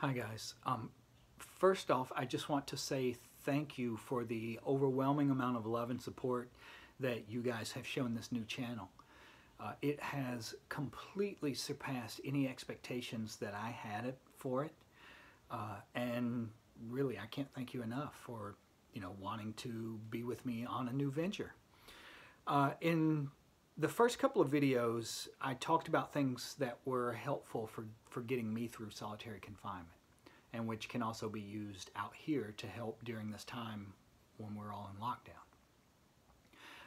Hi guys. First off, I just want to say thank you for the overwhelming amount of love and support that you guys have shown this new channel. It has completely surpassed any expectations that I had for it, and really I can't thank you enough for wanting to be with me on a new venture. In the first couple of videos, I talked about things that were helpful for getting me through solitary confinement, and which can also be used out here to help during this time when we're all in lockdown.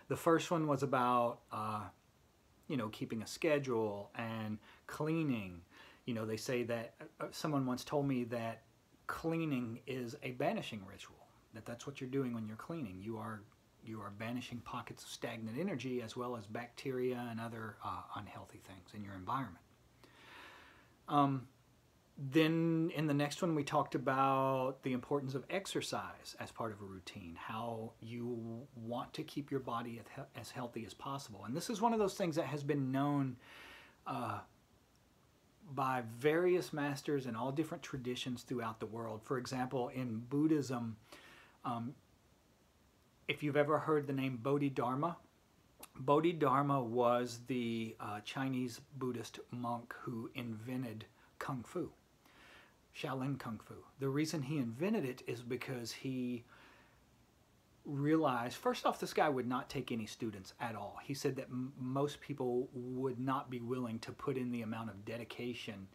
The first one was about keeping a schedule and cleaning. They say that someone once told me that cleaning is a banishing ritual, that's what you're doing when you're cleaning. You are banishing pockets of stagnant energy as well as bacteria and other unhealthy things in your environment. Then in the next one we talked about the importance of exercise as part of a routine, how you want to keep your body as healthy as possible. And this is one of those things that has been known by various masters in all different traditions throughout the world. For example, in Buddhism, if you've ever heard the name Bodhidharma, Bodhidharma was the Chinese Buddhist monk who invented Kung Fu, Shaolin Kung Fu. The reason he invented it is because he realized, first off, this guy would not take any students at all. He said that most people would not be willing to put in the amount of dedication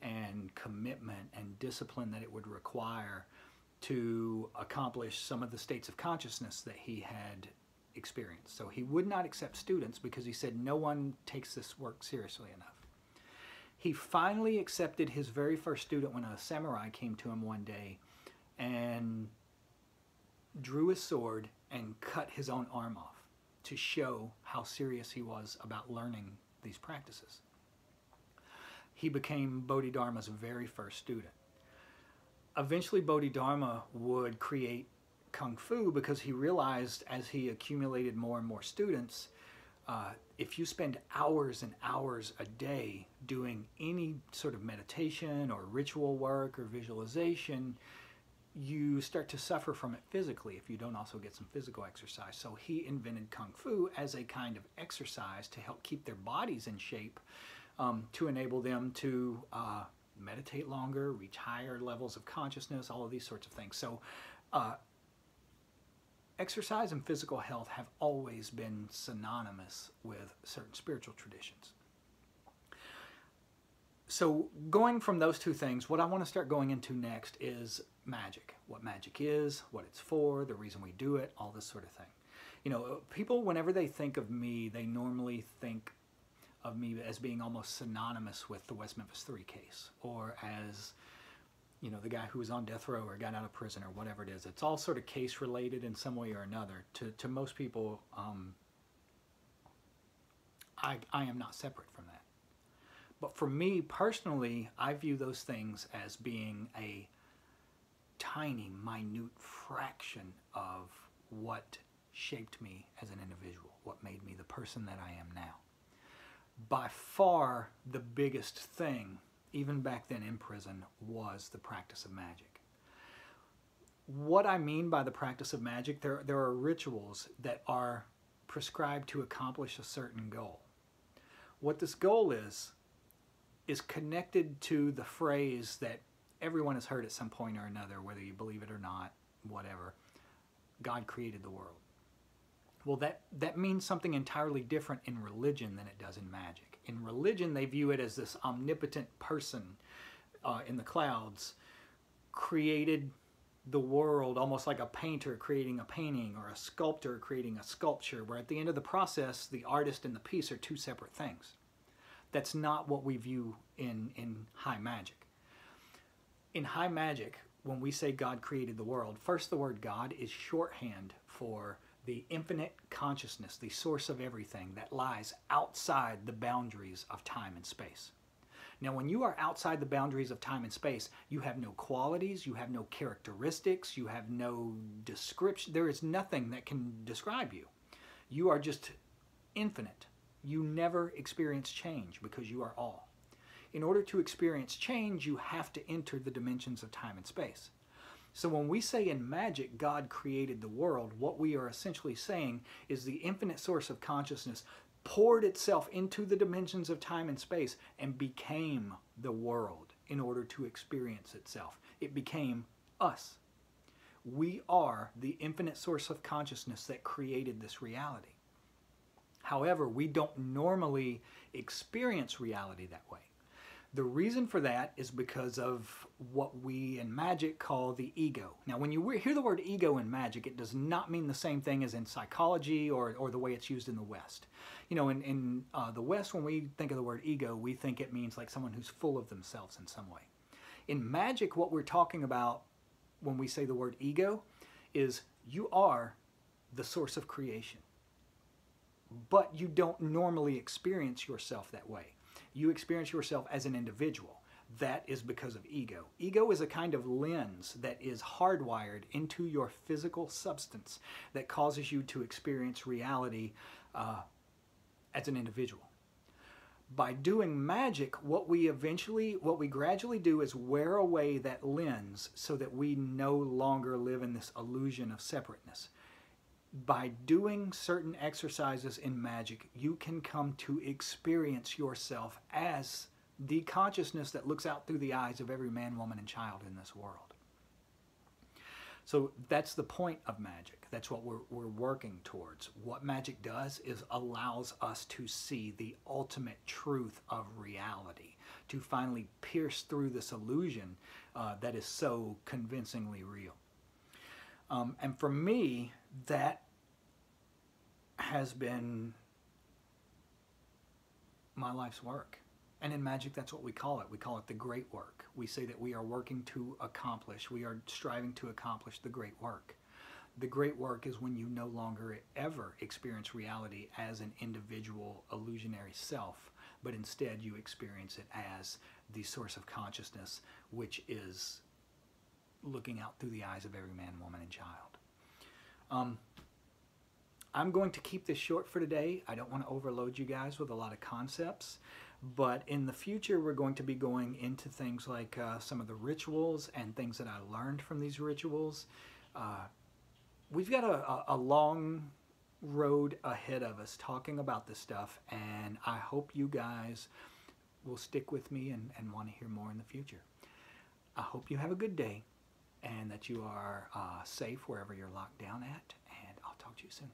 and commitment and discipline that it would require to accomplish some of the states of consciousness that he had experienced. So he would not accept students because he said no one takes this work seriously enough. He finally accepted his very first student when a samurai came to him one day and drew his sword and cut his own arm off to show how serious he was about learning these practices. He became Bodhidharma's very first student. Eventually Bodhidharma would create Kung Fu because he realized as he accumulated more and more students, if you spend hours and hours a day doing any sort of meditation or ritual work or visualization, you start to suffer from it physically if you don't also get some physical exercise. So he invented Kung Fu as a kind of exercise to help keep their bodies in shape, to enable them to meditate longer, reach higher levels of consciousness, all of these sorts of things. So exercise and physical health have always been synonymous with certain spiritual traditions. So going from those two things, what I want to start going into next is magic. What magic is, what it's for, the reason we do it, all this sort of thing. People, whenever they think of me, they normally think of me as being almost synonymous with the West Memphis 3 case, or as the guy who was on death row or got out of prison or whatever it is. It's all sort of case related in some way or another. To most people, I am not separate from that. But for me personally, I view those things as being a tiny, minute fraction of what shaped me as an individual, what made me the person that I am now. By far the biggest thing, even back then in prison, was the practice of magic. What I mean by the practice of magic, there are rituals that are prescribed to accomplish a certain goal. What this goal is connected to the phrase that everyone has heard at some point or another, whether you believe it or not, whatever: God created the world. Well, that means something entirely different in religion than it does in magic. In religion, they view it as this omnipotent person in the clouds created the world, almost like a painter creating a painting or a sculptor creating a sculpture, where at the end of the process, the artist and the piece are two separate things. That's not what we view in high magic. In high magic, when we say God created the world, first, the word God is shorthand for the infinite consciousness, the source of everything that lies outside the boundaries of time and space. Now, when you are outside the boundaries of time and space, you have no qualities, you have no characteristics, you have no description. There is nothing that can describe you. You are just infinite. You never experience change because you are all. In order to experience change, you have to enter the dimensions of time and space. So when we say in Magick, God created the world, what we are essentially saying is the infinite source of consciousness poured itself into the dimensions of time and space and became the world in order to experience itself. It became us. We are the infinite source of consciousness that created this reality. However, we don't normally experience reality that way. The reason for that is because of what we in Magick call the ego. Now, when you hear the word ego in Magick, it does not mean the same thing as in psychology or the way it's used in the West. You know, in the West, when we think of the word ego, we think it means like someone who's full of themselves in some way. In Magick, what we're talking about when we say the word ego is you are the source of creation. But you don't normally experience yourself that way. You experience yourself as an individual. That is because of ego. Ego is a kind of lens that is hardwired into your physical substance that causes you to experience reality as an individual. By doing Magick, what we gradually do is wear away that lens so that we no longer live in this illusion of separateness. By doing certain exercises in Magick, you can come to experience yourself as the consciousness that looks out through the eyes of every man, woman, and child in this world. So that's the point of Magick. That's what we're working towards. What Magick does is allows us to see the ultimate truth of reality, to finally pierce through this illusion that is so convincingly real. And for me, that has been my life's work. And in Magick, that's what we call it. We call it the great work. We say that we are working to accomplish, we are striving to accomplish the great work. The great work is when you no longer ever experience reality as an individual illusionary self, but instead you experience it as the source of consciousness, which is looking out through the eyes of every man, woman, and child. I'm going to keep this short for today. I don't want to overload you guys with a lot of concepts, but in the future we're going to be going into things like some of the rituals and things that I learned from these rituals. We've got a long road ahead of us talking about this stuff, and I hope you guys will stick with me and want to hear more in the future. I hope you have a good day and that you are safe wherever you're locked down at, and I'll talk to you soon.